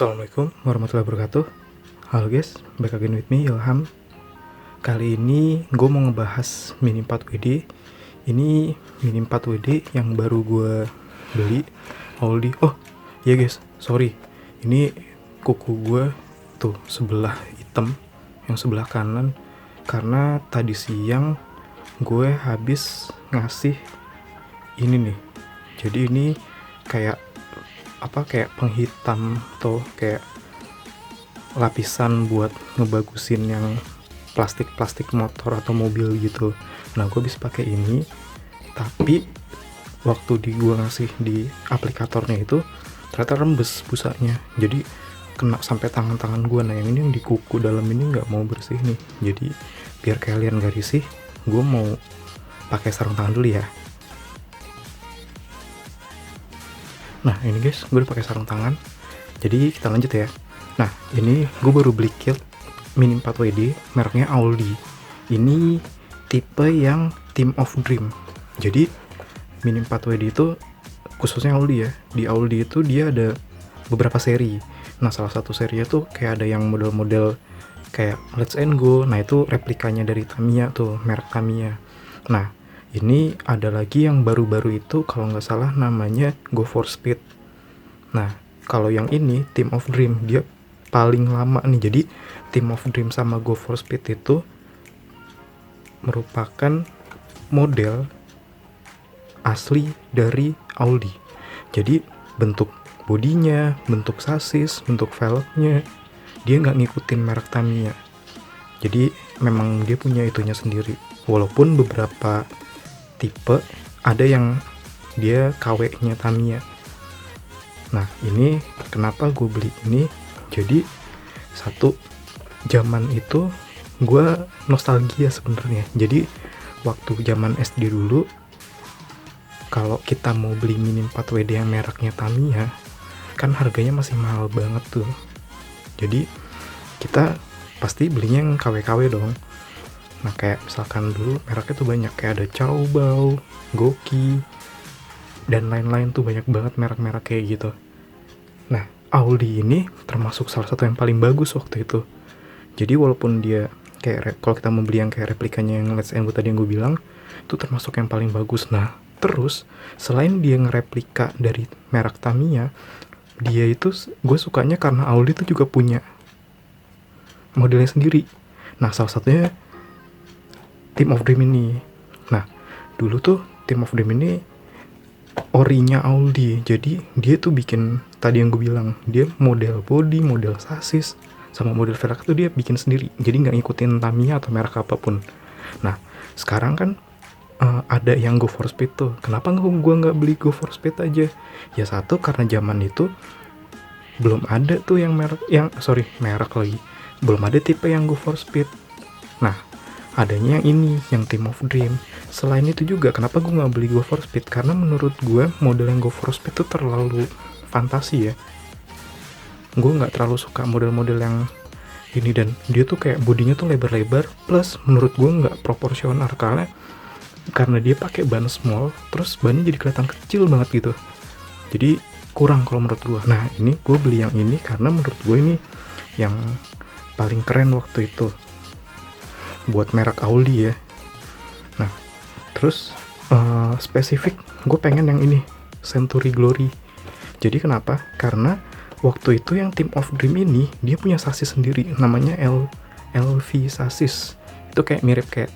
Assalamualaikum warahmatullahi wabarakatuh. Halo guys, back again with me Ilham. Kali ini gue mau ngebahas Mini 4WD. Ini Mini 4WD yang baru gue beli Aldi. Oh iya guys, sorry, ini kuku gue tuh sebelah hitam, yang sebelah kanan, karena tadi siang gue habis ngasih ini nih. Jadi ini kayak penghitam atau kayak lapisan buat ngebagusin yang plastik motor atau mobil gitu. Nah, gue bisa pakai ini, tapi waktu gue ngasih di aplikatornya itu ternyata rembes busanya, jadi kena sampai tangan gue. Nah, yang ini yang di kuku dalam ini nggak mau bersih nih. Jadi biar kalian gak risih, gue mau pakai sarung tangan dulu ya. Nah ini guys, gue udah pakai sarung tangan. Jadi kita lanjut ya. Nah ini gue baru beli kit Mini 4WD mereknya Aldi. Ini tipe yang Team of Dream. Jadi Mini 4WD itu khususnya Aldi ya. Di Aldi itu dia ada beberapa seri. Nah salah satu serinya tuh kayak ada yang model-model kayak Let's and Go. Nah itu replikanya dari Tamiya tuh, merek Tamiya. Nah ini ada lagi yang baru-baru itu, kalau nggak salah namanya Go for Speed. Nah, kalau yang ini Team of Dream, dia paling lama nih. Jadi Team of Dream sama Go for Speed itu merupakan model asli dari Audi. Jadi bentuk bodinya, bentuk sasis, bentuk velgnya, dia nggak ngikutin merek Tamiya. Jadi memang dia punya itunya sendiri. Walaupun beberapa tipe ada yang dia KW-nya Tamiya. Nah ini kenapa gue beli ini, jadi satu, zaman itu gue nostalgia sebenarnya. Jadi waktu zaman SD dulu, kalau kita mau beli Mini 4WD yang mereknya Tamiya kan harganya masih mahal banget tuh. Jadi kita pasti belinya yang KW-KW dong. Nah kayak misalkan dulu mereknya tuh banyak, kayak ada Caobao, Goki, dan lain-lain tuh, banyak banget merek-merek kayak gitu. Nah Audi ini termasuk salah satu yang paling bagus waktu itu. Jadi walaupun dia kayak kalau kita mau beli yang kayak replikanya yang Let's and Go tadi yang gue bilang, itu termasuk yang paling bagus. Nah terus selain dia ngereplika dari merek Tamiya, dia itu gue sukanya karena Audi itu juga punya modelnya sendiri. Nah salah satunya Team of Dream ini. Nah dulu tuh Team of Dream ini orinya Audi. Jadi dia tuh bikin, tadi yang gue bilang, dia model body, model sasis, sama model velg tuh dia bikin sendiri. Jadi gak ngikutin Tamiya atau merek apapun. Nah sekarang kan ada yang Go for Speed tuh. Kenapa gue gak beli Go for Speed aja? Ya satu, karena zaman itu belum ada tuh yang merek lagi, belum ada tipe yang Go for Speed. Nah adanya yang ini, yang Team of Dream. Selain itu juga, kenapa gue gak beli Go for Speed? Karena menurut gue model yang Go for Speed itu terlalu fantasi ya. Gue gak terlalu suka model-model yang ini, dan dia tuh kayak bodinya tuh lebar-lebar, plus menurut gue gak proporsional karena dia pakai ban small, terus bannya jadi kelihatan kecil banget gitu. Jadi kurang kalau menurut gue. Nah ini gue beli yang ini karena menurut gue ini yang paling keren waktu itu buat merek Audi ya. Nah terus spesifik gue pengen yang ini, Century Glory. Jadi kenapa? Karena waktu itu yang Team of Dream ini dia punya sasis sendiri, namanya LV sasis. Itu kayak mirip kayak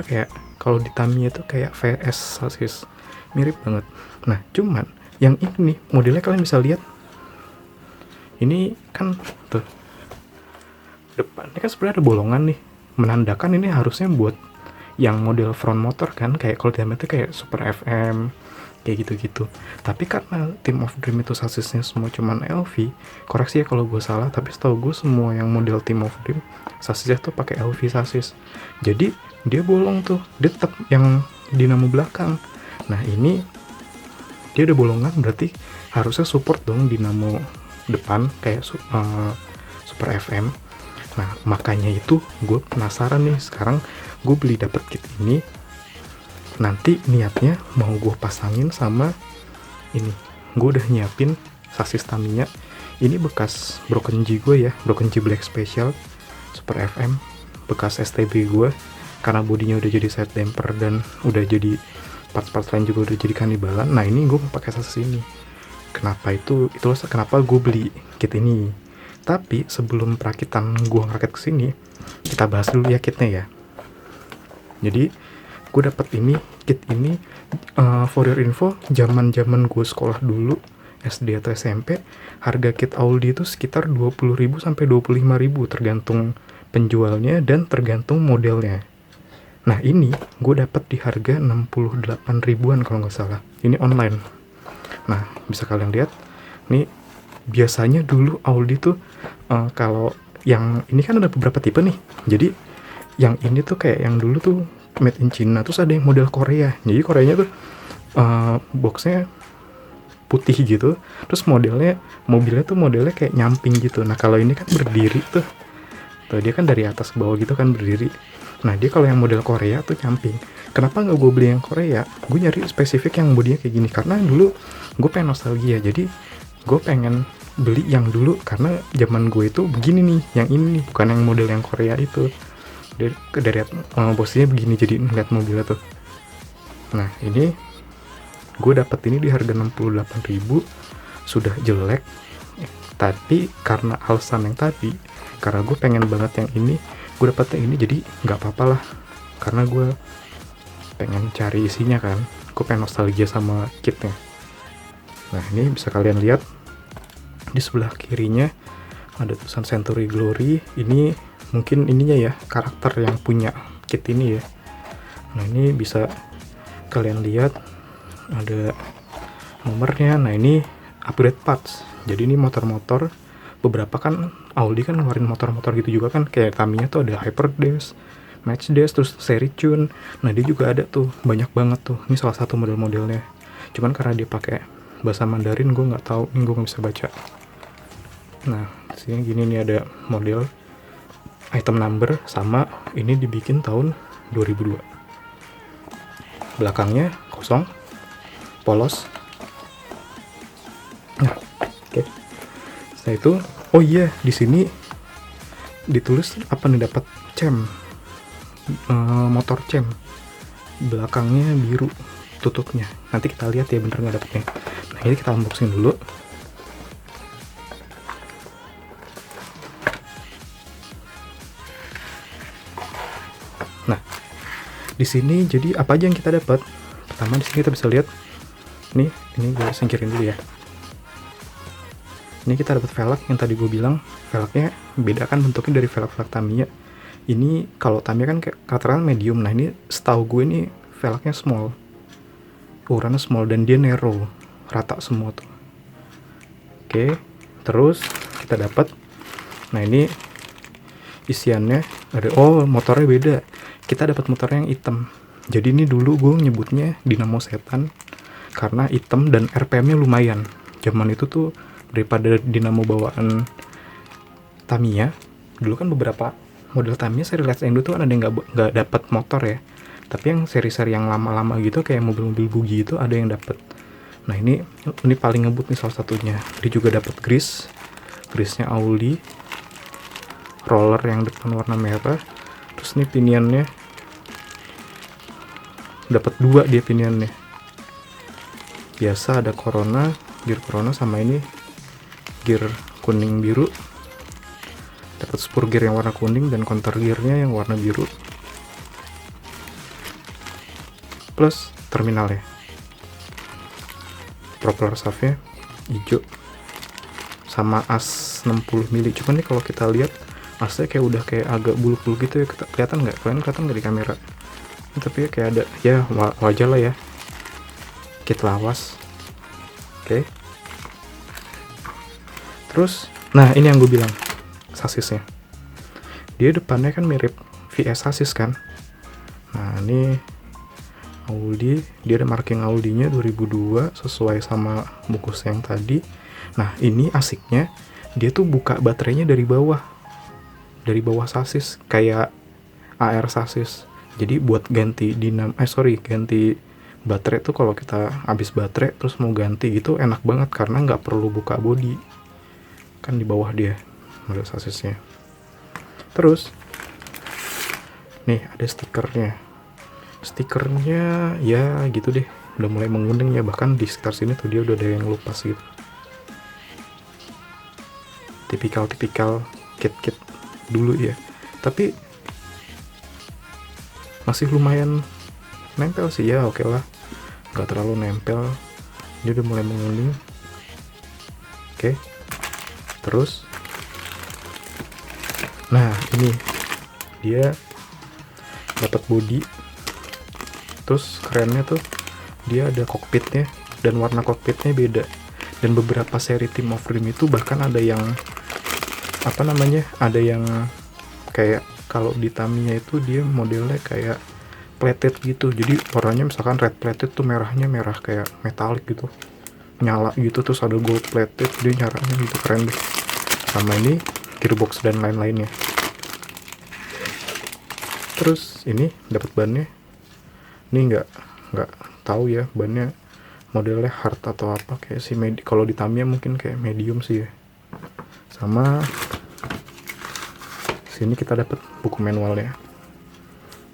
kayak kalau di Tamiya itu kayak VS sasis, mirip banget. Nah cuman yang ini modelnya kalian bisa lihat, ini kan tuh depannya kan sebenarnya ada bolongan nih, menandakan ini harusnya buat yang model front motor kan, kayak kalau di itu kayak Super FM kayak gitu-gitu. Tapi karena Team of Dream itu sasisnya semua cuman LV, koreksi ya kalau gue salah, tapi setahu gue semua yang model Team of Dream sasisnya tuh pakai LV sasis. Jadi dia bolong tuh, dia tetap yang dinamo belakang. Nah ini dia ada bolongan, berarti harusnya support dong dinamo depan kayak Super FM. Nah makanya itu gue penasaran nih, sekarang gue beli dapet kit ini, nanti niatnya mau gue pasangin sama ini. Gue udah nyiapin sasis Tamiya, Ini bekas Broken G gue ya, Broken G Black Special Super FM, bekas STB gue, karena bodinya udah jadi side damper dan udah jadi part-part lain juga udah jadi kanibalan. Nah ini gue mau pakai sasis ini. Kenapa itulah kenapa gue beli kit ini. Tapi sebelum perakitan gue ngerakit kesini, kita bahas dulu ya kitnya ya. Jadi gue dapet ini kit ini for your info, zaman gue sekolah dulu SD atau SMP, harga kit Aldi itu sekitar 20.000 sampai 25.000 tergantung penjualnya dan tergantung modelnya. Nah ini gue dapat di harga 68 ribuan kalau nggak salah. Ini online. Nah bisa kalian lihat, nih biasanya dulu Aldi tuh kalau yang ini kan ada beberapa tipe nih. Jadi yang ini tuh kayak yang dulu tuh made in China, terus ada yang model Korea. Jadi Koreanya tuh boxnya putih gitu, terus mobilnya tuh modelnya kayak nyamping gitu. Nah kalau ini kan berdiri tuh dia kan dari atas ke bawah gitu kan berdiri. Nah dia kalau yang model Korea tuh nyamping. Kenapa nggak gue beli yang Korea? Gue nyari spesifik yang bodinya kayak gini karena dulu gue pengen nostalgia, jadi gue pengen beli yang dulu karena zaman gue itu begini nih, yang ini nih, bukan yang model yang Korea itu. Dari posisinya begini, jadi ngeliat mobilnya tuh. Nah ini gue dapet ini di harga 68.000, sudah jelek, tapi karena alasan yang tadi, karena gue pengen banget yang ini, gue dapet yang ini, jadi nggak apa-apa lah, karena gue pengen cari isinya kan, gue pengen nostalgia sama kitnya. Nah ini bisa kalian lihat di sebelah kirinya ada tulisan Century Glory. Ini mungkin ininya ya, karakter yang punya kit ini ya. Nah ini bisa kalian lihat ada nomornya. Nah ini upgrade parts, jadi ini motor-motor, beberapa kan Audi kan ngeluarin motor-motor gitu juga kan, kayak Tamiya tuh ada Hyper Dash, Match Dash, terus seri Tune. Nah dia juga ada tuh, banyak banget tuh. Ini salah satu model-modelnya, cuman karena dia pakai bahasa Mandarin gue nggak tahu, ini gue nggak bisa baca. Nah sini gini nih, ada model item number sama ini dibikin tahun 2002. Belakangnya kosong, polos. Nah, oke. Setelah itu, oh iya, di sini ditulis apa nih, dapat cem, motor cem. Belakangnya biru tutupnya. Nanti kita lihat ya bener nggak dapetnya. Nah ini kita unboxing dulu. Nah di sini jadi apa aja yang kita dapat? Pertama di sini kita bisa lihat nih, ini gue singkirin dulu ya. Ini kita dapat velg yang tadi gue bilang, velgnya beda kan bentuknya dari velg-velg Tamiya. Ini kalau Tamiya kan rata-rata medium, nah ini setahu gue ini velgnya small, ukurannya small dan dia narrow, rata semua tuh. Oke, terus kita dapat, nah ini isiannya ada, oh motornya beda. Kita dapat motornya yang hitam. Jadi ini dulu gue nyebutnya Dinamo Setan karena hitam dan RPM-nya lumayan. Zaman itu tuh daripada dinamo bawaan Tamiya, dulu kan beberapa model Tamiya seri Let's Endo tuh ada yang nggak dapat motor ya. Tapi yang seri-seri yang lama-lama gitu kayak mobil-mobil buggy itu ada yang dapat. Nah ini paling ngebut nih salah satunya. Dia juga dapat grease-nya Audi, roller yang depan warna merah. Terus nih piniannya dapat 2 dia piniannya. Biasa ada Corona, gear Corona, sama ini gear kuning biru. Dapat spur gear yang warna kuning dan counter gearnya yang warna biru. Plus terminalnya. Propeller shaftnya hijau. Sama as 60 mili. Cuman nih kalau kita lihat asnya kayak udah kayak agak buluk-buluk gitu ya, kelihatan nggak? Kelihatan nggak di kamera? Tapi ya kayak ada, ya wajar lah ya, kit lawas. Oke. Terus, nah ini yang gue bilang, sasisnya. Dia depannya kan mirip VS sasis kan. Nah ini Audi, dia ada marking Audinya 2002 sesuai sama bungkus yang tadi. Nah ini asiknya, dia tuh buka baterainya dari bawah sasis, kayak AR sasis. Jadi buat ganti ganti baterai tuh kalau kita habis baterai terus mau ganti gitu enak banget karena nggak perlu buka bodi. kan di bawah dia model sasisnya. Terus nih ada stikernya ya gitu deh, udah mulai menguning ya, bahkan di sekitar sini tuh dia udah ada yang lepas gitu. Tipikal kit dulu ya, tapi masih lumayan nempel sih ya, oke lah, nggak terlalu nempel, dia udah mulai menguning. Oke. Terus nah ini dia dapat body, terus kerennya tuh dia ada kokpitnya, dan warna kokpitnya beda. Dan beberapa seri Team of Dream itu bahkan ada yang ada yang kayak, kalau di Tamiya itu dia modelnya kayak plated gitu, jadi warnanya misalkan red plated tuh merahnya merah kayak metalik gitu, nyala gitu, terus ada gold plated, dia nyaranya gitu, keren deh. Sama ini gearbox dan lain-lainnya. Terus ini dapat bannya, ini nggak tahu ya bannya modelnya hard atau apa, kayak si kalau di Tamiya mungkin kayak medium sih ya. Sama sini kita dapat buku manualnya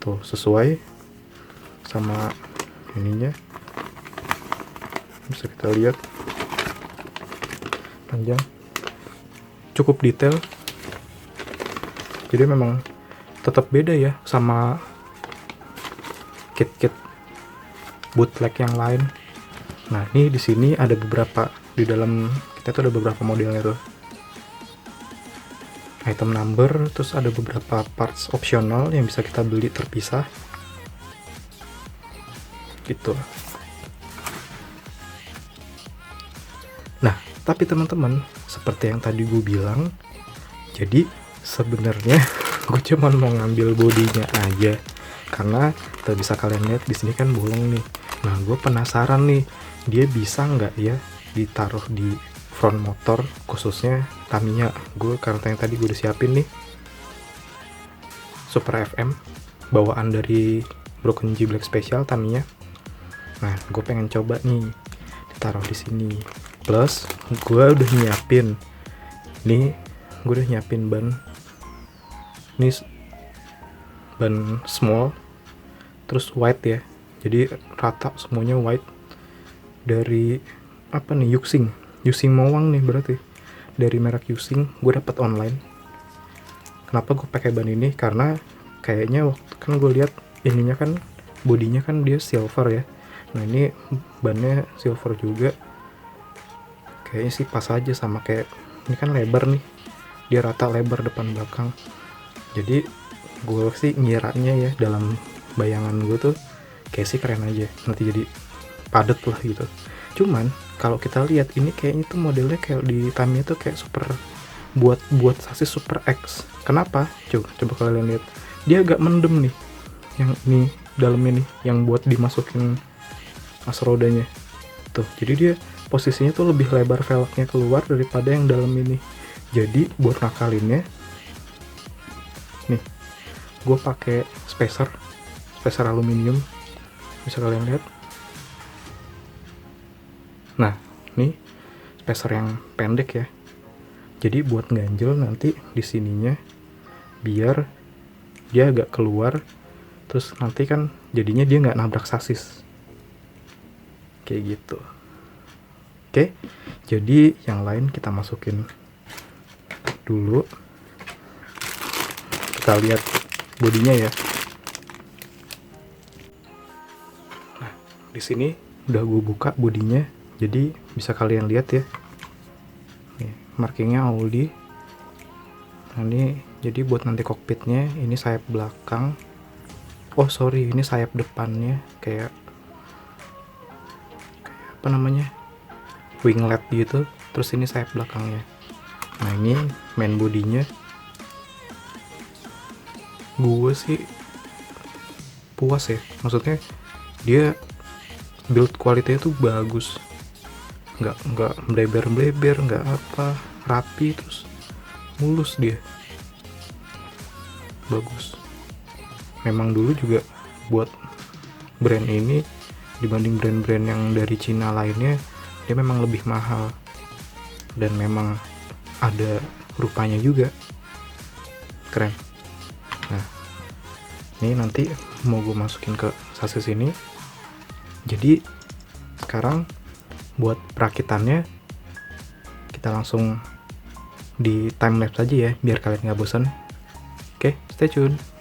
tuh, sesuai sama ininya, bisa kita lihat panjang, cukup detail, jadi memang tetap beda ya sama kit-kit bootleg yang lain. Nah ini di sini ada beberapa, di dalam kita tuh ada beberapa modelnya tuh, item number, terus ada beberapa parts opsional yang bisa kita beli terpisah gitu. Nah tapi teman-teman, seperti yang tadi gue bilang, jadi sebenarnya gue cuma mau ngambil bodinya aja, karena tuh bisa kalian lihat di sini kan bolong nih. Nah gue penasaran nih, dia bisa nggak ya ditaruh di front motor, khususnya Tamiya. Gue karena yang tadi gue udah siapin nih Super FM bawaan dari Broken G Black Special Tamiya. Nah gue pengen coba nih ditaruh di sini. Plus gue udah nyiapin ban, ini ban small, terus white ya, jadi rata semuanya white, dari apa nih, Yusing Mowang nih, berarti dari merek Yusing, gue dapat online. Kenapa gue pakai ban ini? Karena kayaknya waktu kan gue lihat ininya kan, bodinya kan dia silver ya. Nah ini bannya silver juga, kayaknya sih pas aja sama kayak ini kan lebar nih, dia rata lebar depan belakang. Jadi gue sih ngiranya ya, dalam bayangan gue tuh kayak sih keren aja, nanti jadi padet lah gitu. Cuman kalau kita lihat ini kayaknya tuh modelnya kayak di Tamiya tuh kayak super, buat sasis Super X. Kenapa? Coba kalian lihat, dia agak mendem nih, yang ini dalamnya nih, yang buat dimasukin as rodanya tuh. Jadi dia posisinya tuh lebih lebar velgnya keluar daripada yang dalam ini. Jadi buat ngakalinnya nih, gue pakai spacer aluminium, bisa kalian lihat. Nah nih spacer yang pendek ya, jadi buat ganjel nanti di sininya biar dia agak keluar, terus nanti kan jadinya dia nggak nabrak sasis kayak gitu. Oke, jadi yang lain kita masukin dulu, kita lihat bodinya ya. Nah di sini udah gue buka bodinya, jadi bisa kalian lihat ya, nih, markingnya Audi. Nah ini jadi buat nanti kokpitnya, ini sayap belakang, ini sayap depannya, kayak apa namanya, winglet gitu. Terus ini sayap belakangnya. Nah ini main bodinya, gue sih puas ya, maksudnya dia build quality-nya tuh bagus, nggak bleber, nggak apa, rapi, terus mulus, dia bagus. Memang dulu juga buat brand ini dibanding brand-brand yang dari Cina lainnya, dia memang lebih mahal, dan memang ada rupanya juga, keren. Nah, ini nanti mau gue masukin ke sasis ini. Jadi sekarang buat perakitannya kita langsung di time lapse aja ya, biar kalian nggak bosan. Oke, stay tune.